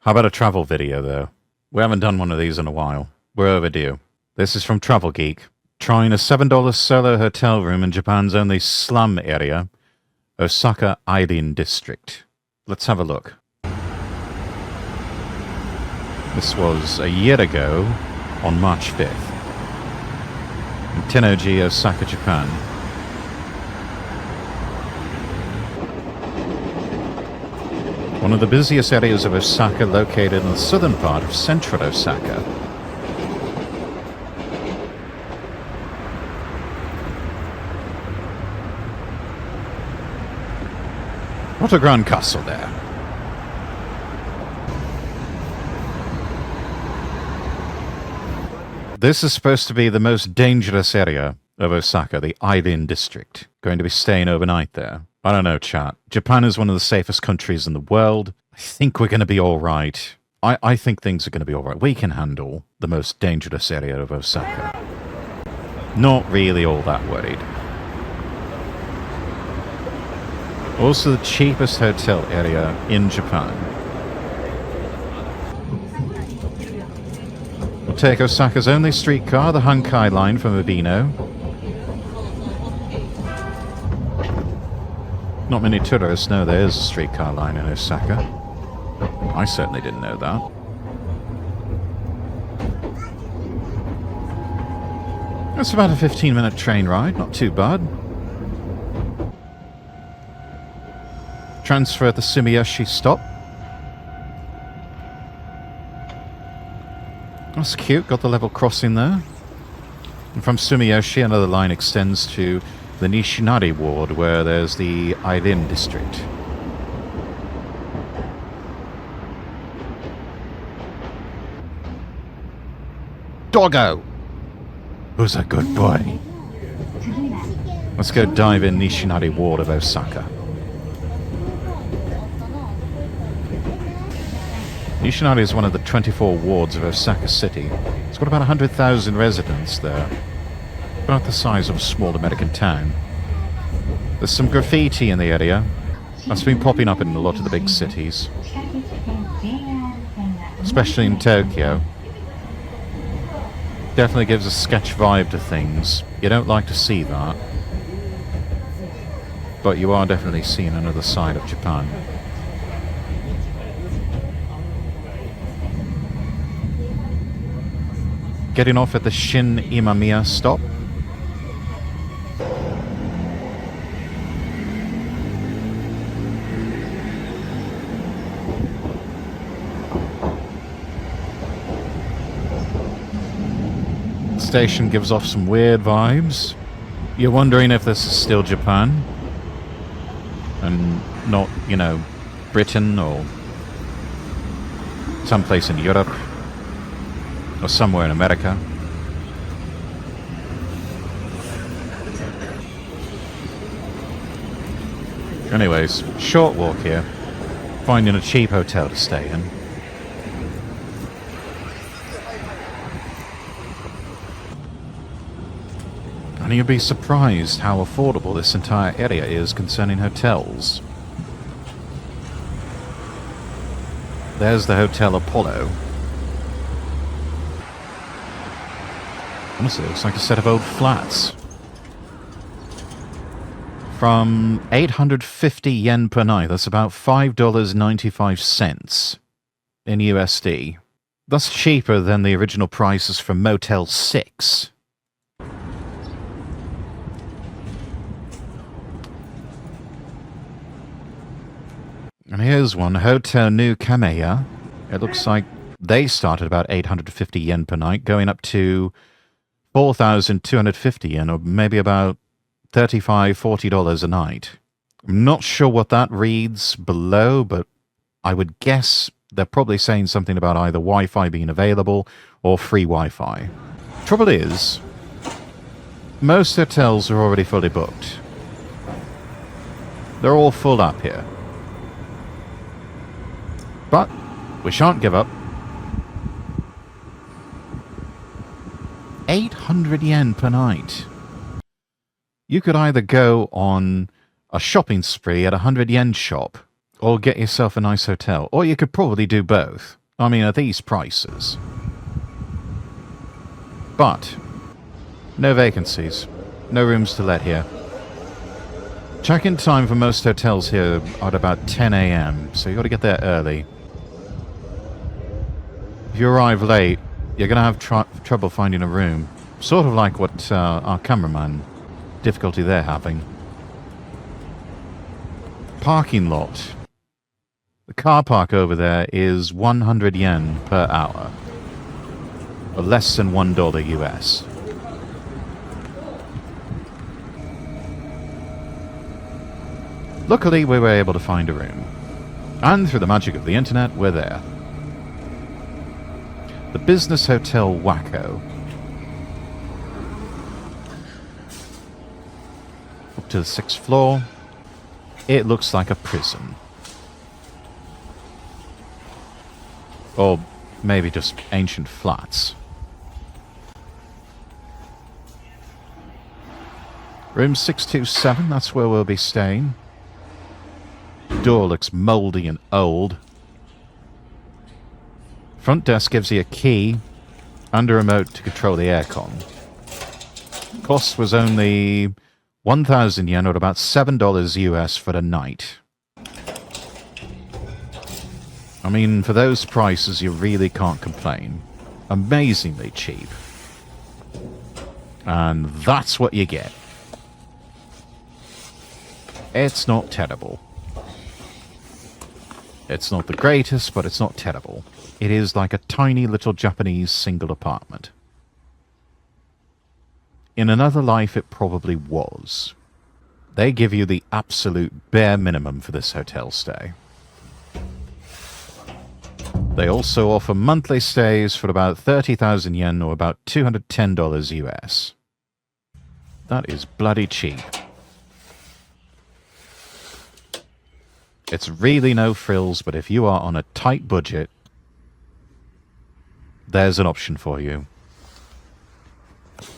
How about a travel video, though? We haven't done one of these in a while. We're overdue. This is from Travel Geek. Trying a $7 solo hotel room in Japan's only slum area, Osaka Aiden district. Let's have a look. This was a year ago on March 5th in Tennoji, Osaka, Japan. One of the busiest areas of Osaka, located in the southern part of central Osaka. What a grand castle there. This is supposed to be the most dangerous area of Osaka, the Aiden district. Going to be staying overnight there. I don't know, chat. Japan is one of the safest countries in the world. I think we're going to be alright. I think things are going to be alright. We can handle the most dangerous area of Osaka. Not really all that worried. Also the cheapest hotel area in Japan. We'll take Osaka's only streetcar, the Hankai line from Ubino. Not many tourists know there is a streetcar line in Osaka. I certainly didn't know that. It's about a 15-minute train ride, not too bad. Transfer at the Sumiyoshi stop. That's cute, got the level crossing there. And from Sumiyoshi, another line extends to the Nishinari ward, where there's the Aiden district. Doggo! Who's a good boy? Let's go dive in Nishinari ward of Osaka. Nishinari is one of the 24 wards of Osaka City. It's got about 100,000 residents there. About the size of a small American town. There's some graffiti in the area. That's been popping up in a lot of the big cities. Especially in Tokyo. Definitely gives a sketch vibe to things. You don't like to see that. But you are definitely seeing another side of Japan. Getting off at the Shin Imamiya stop. The station gives off some weird vibes. You're wondering if this is still Japan and not, you know, Britain or someplace in Europe. Or somewhere in America. Anyways, short walk here. Finding a cheap hotel to stay in. And you'll be surprised how affordable this entire area is concerning hotels. There's the Hotel Apollo. Honestly, it looks like a set of old flats. From 850 yen per night, that's about $5.95 in USD. That's cheaper than the original prices for Motel 6. And here's one, Hotel New Kameya. It looks like they start at about 850 yen per night, going up to 4,250 yen, or maybe about $35, $40 a night. I'm not sure what that reads below, but I would guess they're probably saying something about either Wi-Fi being available or free Wi-Fi. Trouble is, most hotels are already fully booked. They're all full up here. But we shan't give up. 800 yen per night. You could either go on a shopping spree at a 100 yen shop or get yourself a nice hotel. Or you could probably do both. I mean, at these prices. But, no vacancies. No rooms to let here. Check-in time for most hotels here are at about 10 a.m., so you got to get there early. If you arrive late, you're going to have trouble finding a room. Sort of like what our cameraman, difficulty they're having. Parking lot. The car park over there is 100 yen per hour. Or less than $1 US. Luckily, we were able to find a room. And through the magic of the internet, we're there. The Business Hotel Wacko. Up to the 6th floor. It looks like a prison. Or maybe just ancient flats. Room 627, that's where we'll be staying. Door looks mouldy and old. Front desk gives you a key and a remote to control the aircon. Cost was only 1,000 yen, or about $7 US for the night. I mean, for those prices, you really can't complain. Amazingly cheap. And that's what you get. It's not terrible. It's not the greatest, but it's not terrible. It is like a tiny little Japanese single apartment. In another life, it probably was. They give you the absolute bare minimum for this hotel stay. They also offer monthly stays for about 30,000 yen, or about $210 US. That is bloody cheap. It's really no frills, but if you are on a tight budget, there's an option for you.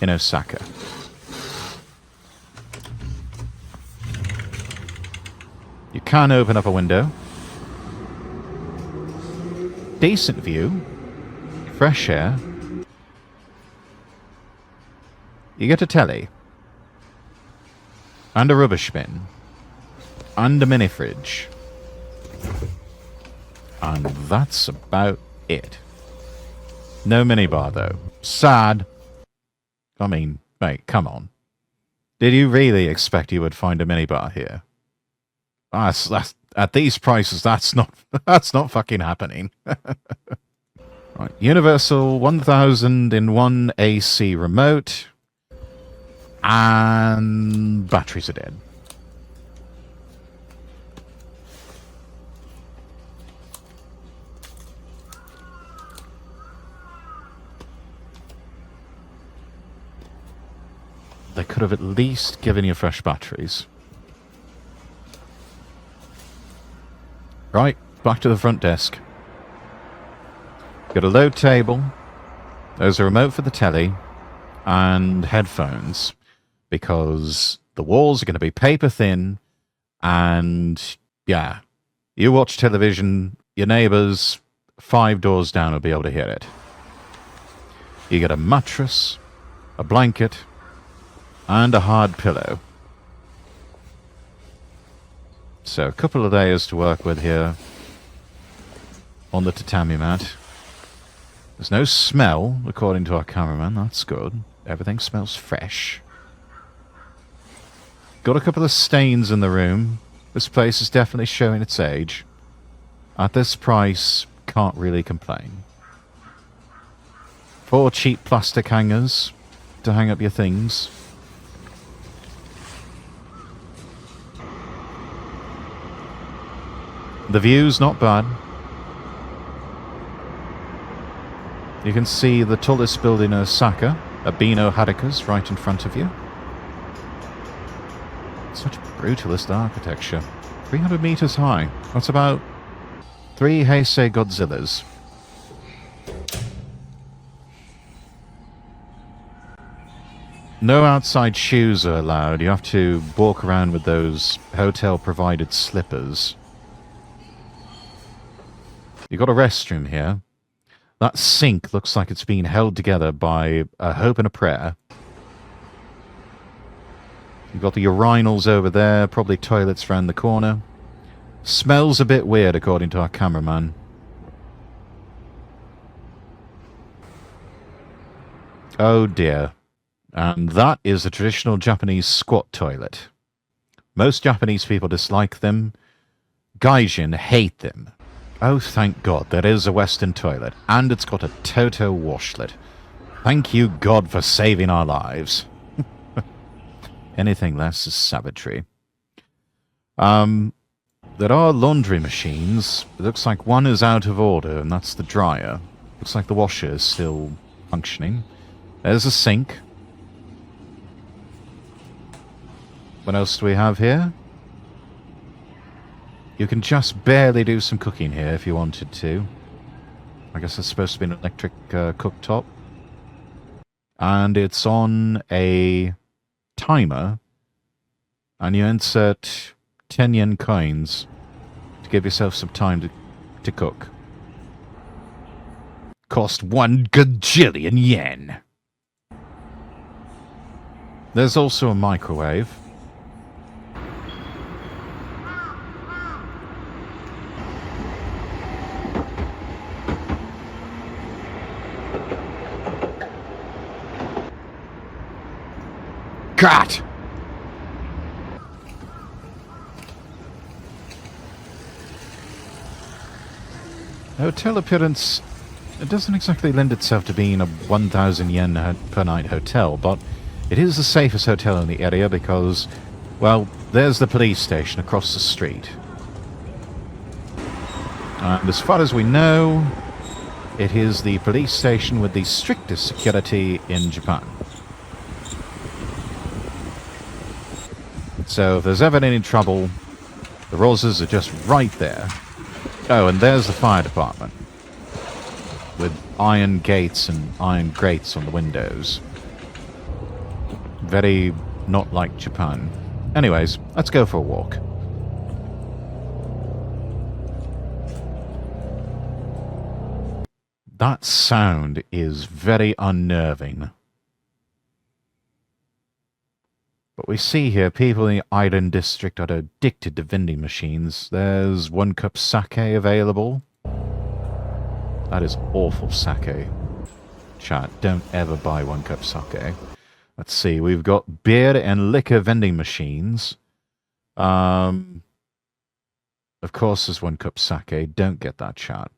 In Osaka. You can open up a window. Decent view. Fresh air. You get a telly. And a rubbish bin. And a mini fridge. And that's about it. No minibar, though. Sad. I mean, mate, come on. Did you really expect you would find a minibar here? That's, at these prices, that's not fucking happening. Right, Universal 1001 AC remote. And batteries are dead. They could have at least given you fresh batteries. Right, back to the front desk. Got a load table. There's a remote for the telly. And headphones. Because the walls are going to be paper thin. And, yeah. You watch television, your neighbours 5 doors down will be able to hear it. You get a mattress, a blanket, and a hard pillow. So a couple of layers to work with here on the tatami mat. There's no smell, according to our cameraman. That's good. Everything smells fresh. Got a couple of stains in the room. This place is definitely showing its age. At this price, can't really complain. 4 cheap plastic hangers to hang up your things. The view's not bad. You can see the tallest building in Osaka, Abeno Harika's, right in front of you. Such brutalist architecture. 300 meters high. That's about 3 Heisei Godzillas. No outside shoes are allowed. You have to walk around with those hotel-provided slippers. You got a restroom here. That sink looks like it's being held together by a hope and a prayer. You've got the urinals over there, probably toilets around the corner. Smells a bit weird, according to our cameraman. Oh dear. And that is a traditional Japanese squat toilet. Most Japanese people dislike them. Gaijin hate them. Oh, thank God, there is a Western toilet, and it's got a Toto washlet. Thank you, God, for saving our lives. Anything less is savagery. There are laundry machines. It looks like one is out of order, and that's the dryer. Looks like the washer is still functioning. There's a sink. What else do we have here? You can just barely do some cooking here if you wanted to. I guess it's supposed to be an electric cooktop. And it's on a timer. And you insert 10 yen coins to give yourself some time to cook. Cost 1 gajillion yen. There's also a microwave. God! The hotel appearance, it doesn't exactly lend itself to being a 1,000 yen per night hotel, but it is the safest hotel in the area because, well, there's the police station across the street. And as far as we know, it is the police station with the strictest security in Japan. So if there's ever any trouble, the Roses are just right there. Oh, and there's the fire department. With iron gates and iron grates on the windows. Very not like Japan. Anyways, let's go for a walk. That sound is very unnerving. But we see here people in the island district are addicted to vending machines. There's 1 cup sake available. That is awful sake. Chat, don't ever buy 1 cup sake. Let's see, we've got beer and liquor vending machines. Of course there's 1 cup sake. Don't get that, chat.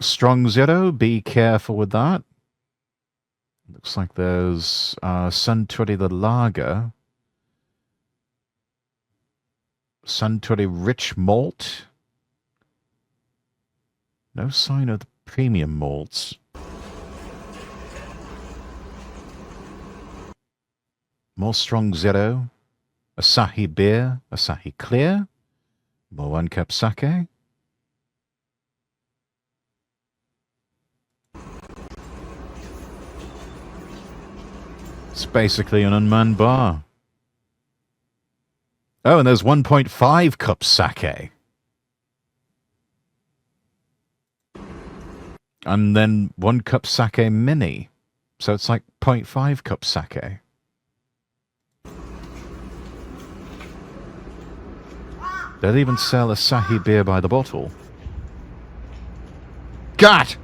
Strong Zero, be careful with that. Looks like there's Suntory the Lager. Suntory Rich Malt. No sign of the premium malts. More Strong Zero. Asahi Beer. Asahi Clear. More 1 cup sake. It's basically an unmanned bar. Oh, and there's 1.5 cups sake. And then 1 cup sake mini. So it's like 0.5 cups sake. They'll even sell Asahi beer by the bottle. God!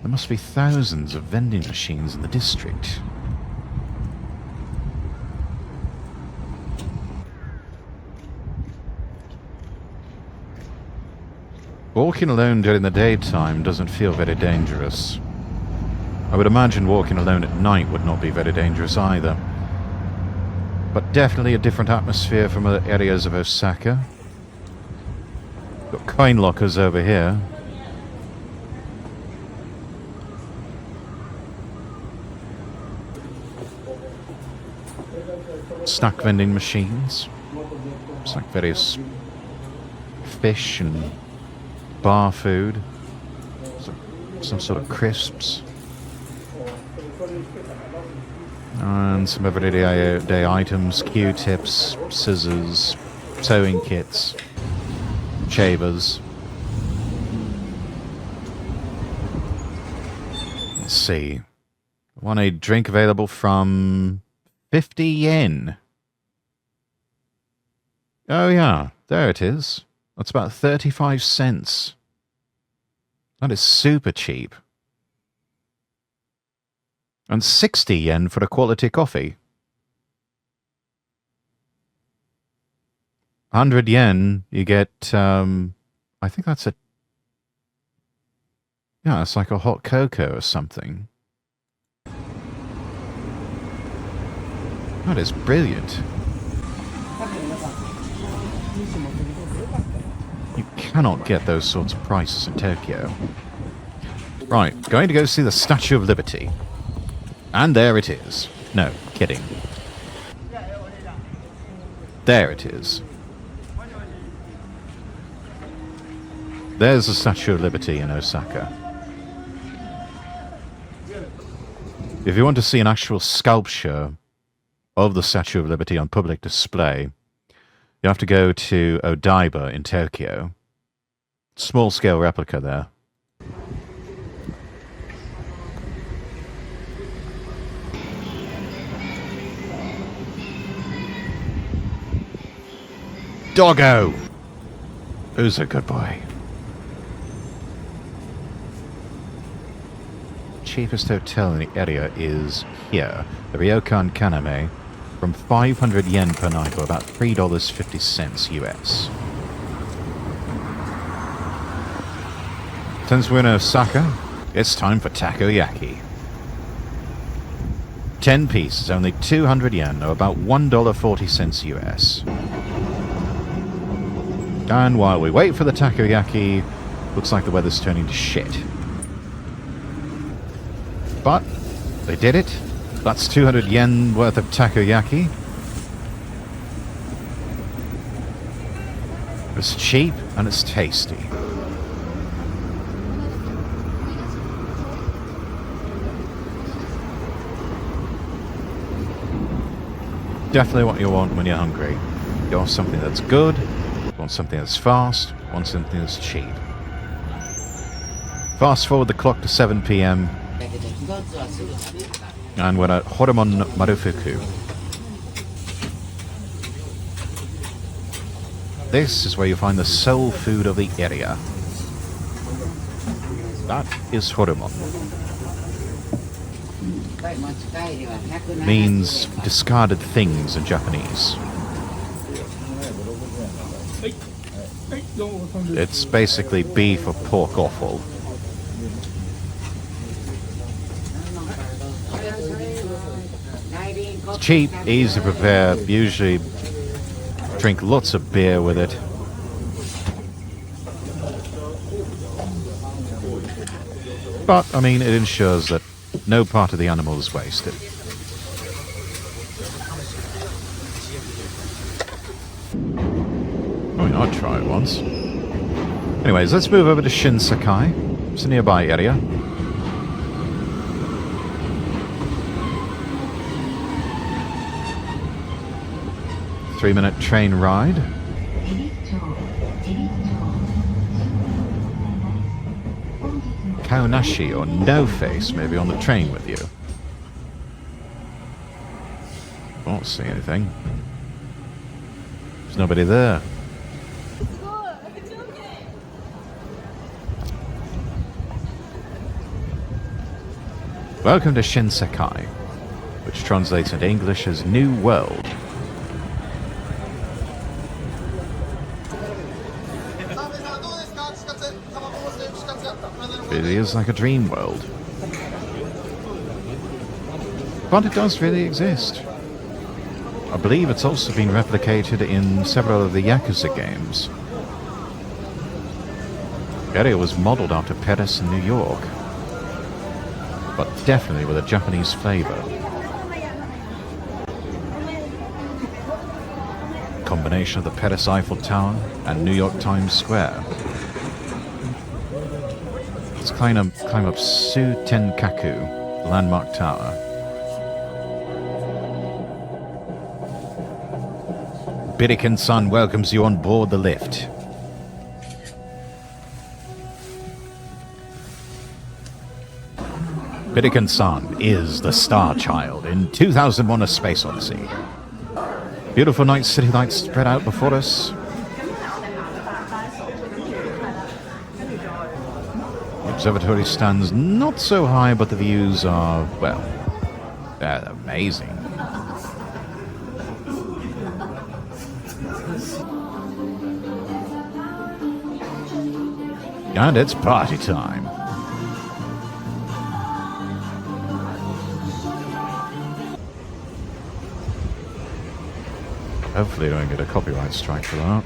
There must be thousands of vending machines in the district. Walking alone during the daytime doesn't feel very dangerous. I would imagine walking alone at night would not be very dangerous either. But definitely a different atmosphere from other areas of Osaka. Got coin lockers over here. Snack vending machines. It's like various fish and bar food. Some sort of crisps. And some everyday items, Q-tips, scissors, sewing kits, shavers. Let's see. Want a drink available from 50 yen. Oh yeah, there it is. That's about 35 cents. That is super cheap. And 60 yen for a quality coffee. 100 yen, you get, I think that's a... Yeah, it's like a hot cocoa or something. That is brilliant. You cannot get those sorts of prices in Tokyo. Right, going to go see the Statue of Liberty. And there it is. No, kidding. There it is. There's the Statue of Liberty in Osaka. If you want to see an actual sculpture of the Statue of Liberty on public display, you have to go to Odaiba in Tokyo. Small-scale replica there. Doggo! Who's a good boy? Cheapest hotel in the area is here, the Ryokan Kaname, from 500 yen per night, or about $3.50 US. Since we're in Osaka, it's time for takoyaki. 10 pieces, only 200 yen, or about $1.40 US. And while we wait for the takoyaki, looks like the weather's turning to shit. But they did it. That's 200 yen worth of takoyaki. It's cheap and it's tasty. Definitely what you want when you're hungry. You want something that's good, you want something that's fast, you want something that's cheap. Fast forward the clock to 7 PM. And we're at Horomon Marufuku. This is where you find the soul food of the area. That is Horomon. Means discarded things in Japanese. It's basically beef or pork offal. It's cheap, easy to prepare, usually drink lots of beer with it. But, I mean, it ensures that no part of the animal is wasted. Why not try it once? Anyways, let's move over to Shinsekai. It's a nearby area. Three-minute train ride. Kaonashi or No Face may be on the train with you. I don't see anything. There's nobody there. Welcome to Shinsekai, which translates into English as New World. It really is like a dream world. But it does really exist. I believe it's also been replicated in several of the Yakuza games. The area was modelled after Paris in New York, but definitely with a Japanese flavour. Combination of the Paris Eiffel Tower and New York Times Square. Let's climb up Su Tenkaku, the landmark tower. Biddikin-san welcomes you on board the lift. Biddikin-san is the star child in 2001: A Space Odyssey. Beautiful night, city lights spread out before us. The observatory stands not so high, but the views are, well, they're amazing. And it's party time. Hopefully I don't get a copyright strike for that.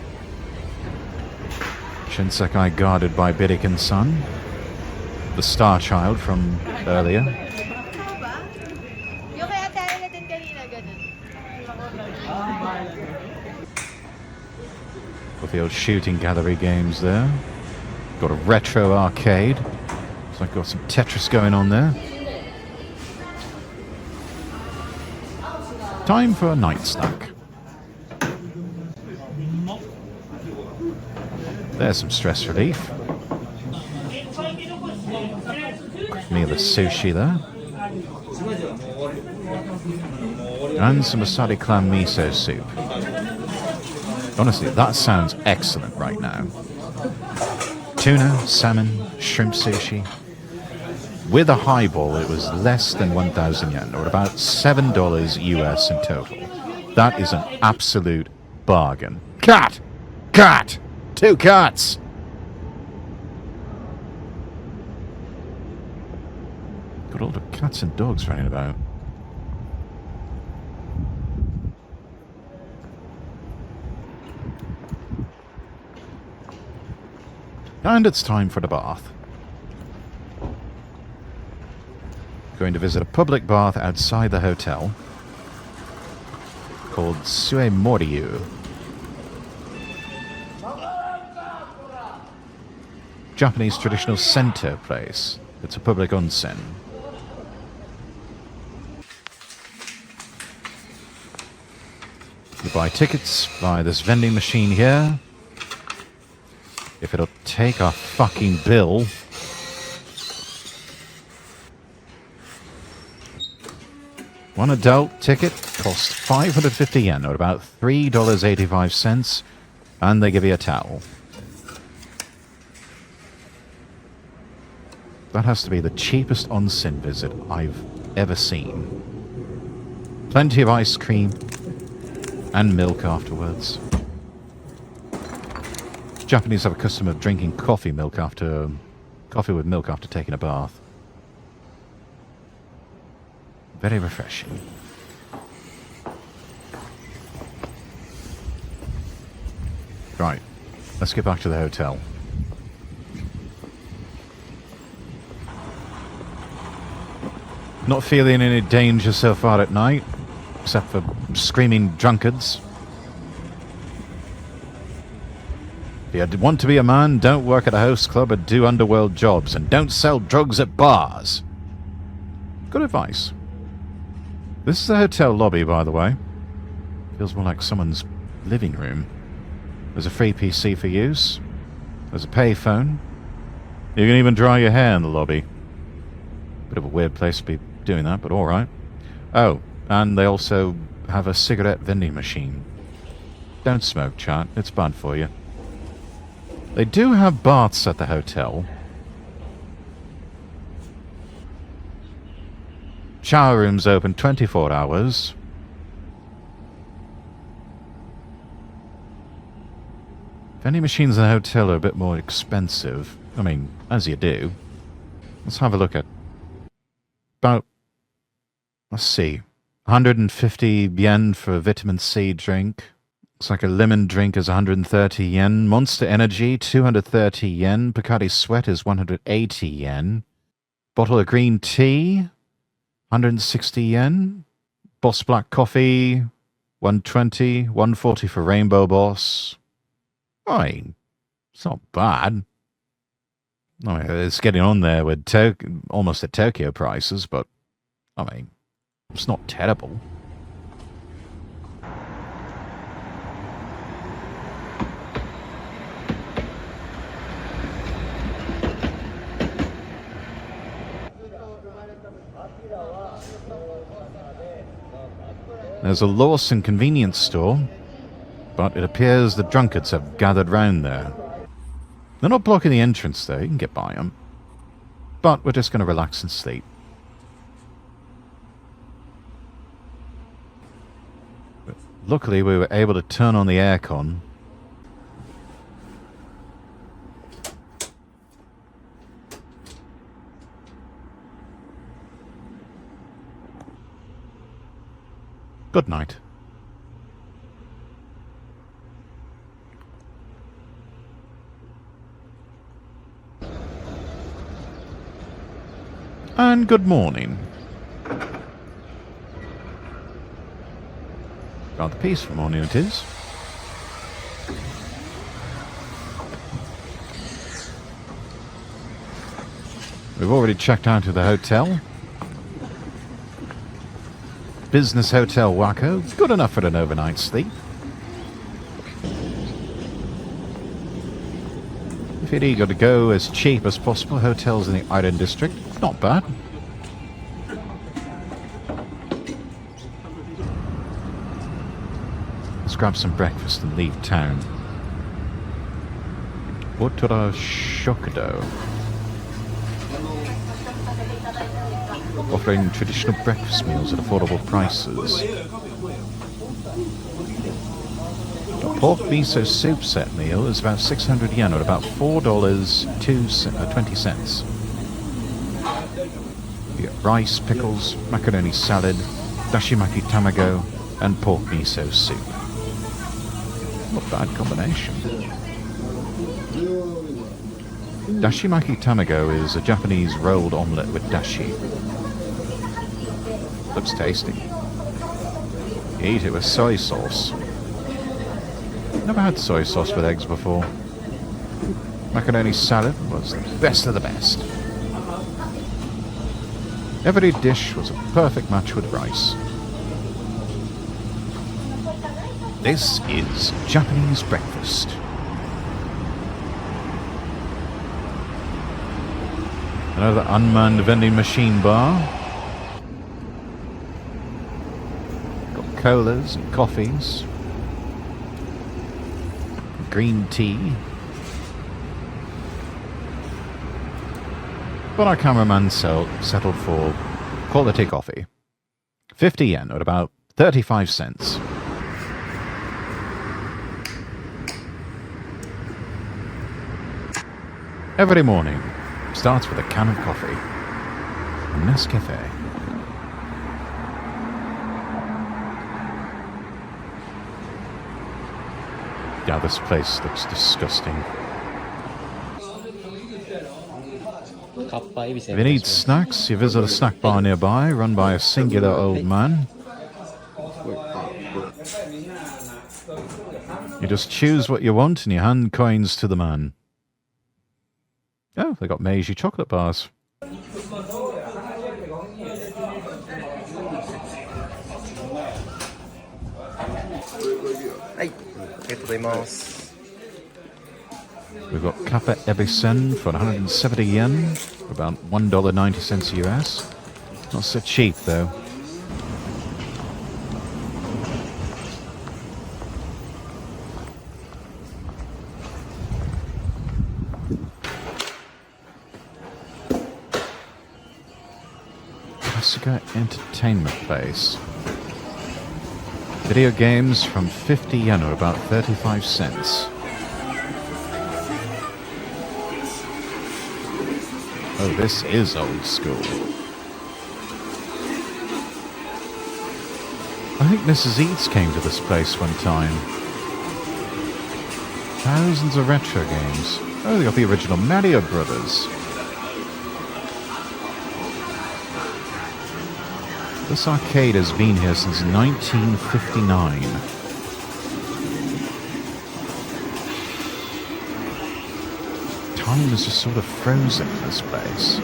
Shinsekai guarded by Biddikin-san, the star child from earlier. With the old shooting gallery games there. Got a retro arcade. So I've got some Tetris going on there. Time for a night snack. There's some stress relief. Me the sushi there. And some asadi clam miso soup. Honestly, that sounds excellent right now. Tuna, salmon, shrimp sushi. With a highball, it was less than 1,000 yen, or about $7 US in total. That is an absolute bargain. Cat! Cat! 2 cats! Got all the cats and dogs running about. And it's time for the bath. Going to visit a public bath outside the hotel called Suemoryu. Japanese traditional sento place. It's a public onsen. You buy tickets via this vending machine here. If it'll take our fucking bill. One adult ticket costs 550 yen, or about $3.85, and they give you a towel. That has to be the cheapest onsen visit I've ever seen. Plenty of ice cream and milk afterwards. Japanese have a custom of drinking coffee with milk after taking a bath. Very refreshing. Right, let's get back to the hotel. Not feeling any danger so far at night, except for screaming drunkards. If you want to be a man, don't work at a host club or do underworld jobs, and don't sell drugs at bars. Good advice. This is the hotel lobby, by the way. Feels more like someone's living room. There's a free PC for use. There's a payphone. You can even dry your hair in the lobby. Bit of a weird place to be doing that, but alright. Oh, and they also have a cigarette vending machine. Don't smoke, chat. It's bad for you. They do have baths at the hotel. Shower rooms open 24 hours. Vending machines in the hotel are a bit more expensive. I mean, as you do. Let's have a look at about, let's see, 150 yen for a vitamin C drink. Looks like a lemon drink is 130 yen. Monster Energy, 230 yen. Bacardi Sweat is 180 yen. Bottle of green tea, 160 yen. Boss Black Coffee, 120. 140 for Rainbow Boss. I mean, it's not bad. I mean, it's getting on there with almost at Tokyo prices, but I mean, it's not terrible. There's a Lawson convenience store, but it appears the drunkards have gathered round there. They're not blocking the entrance there, you can get by them. But we're just going to relax and sleep. But luckily we were able to turn on the aircon. Good night. And good morning. Rather peaceful morning it is. We've already checked out of the hotel. Business Hotel Waco, good enough for an overnight sleep. If you're eager to go as cheap as possible, hotels in the Island District, not bad. Let's grab some breakfast and leave town. Otora Shokudo. Offering traditional breakfast meals at affordable prices. A pork miso soup set meal is about 600 yen, or about $4.20. You get rice, pickles, macaroni salad, dashimaki tamago, and pork miso soup. Not a bad combination. Dashimaki tamago is a Japanese rolled omelette with dashi. Looks tasty. You eat it with soy sauce. Never had soy sauce with eggs before. Macaroni salad was the best of the best. Every dish was a perfect match with rice. This is Japanese breakfast. Another unmanned vending machine bar. Got colas and coffees. Green tea. But our cameraman settled for quality coffee. 50 yen, or about 35 cents. Every morning starts with a can of coffee. A Nescafe. Yeah, this place looks disgusting. If you need snacks, you visit a snack bar nearby, run by a singular old man. You just choose what you want and you hand coins to the man. Oh, they got Meiji chocolate bars. We've got Kappa Ebisen for 170 yen, about $1.90 US. Not so cheap though. Osaka Entertainment Place. Video games from 50 yen, or about 35 cents. Oh, this is old school. I think Mrs. Eats came to this place one time. Thousands of retro games. Oh, they got the original Mario Brothers. This arcade has been here since 1959. Time is just sort of frozen in this place.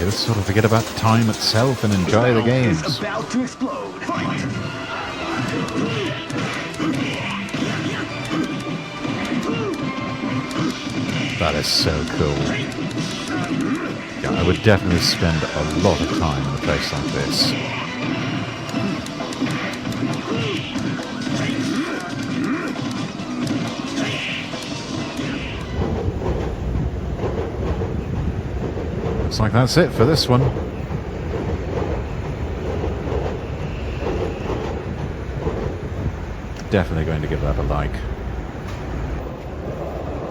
Let's sort of forget about time itself and enjoy the games. About to explode. Fight! That is so cool. Yeah, I would definitely spend a lot of time in a place like this. Looks like that's it for this one. Definitely going to give that a like.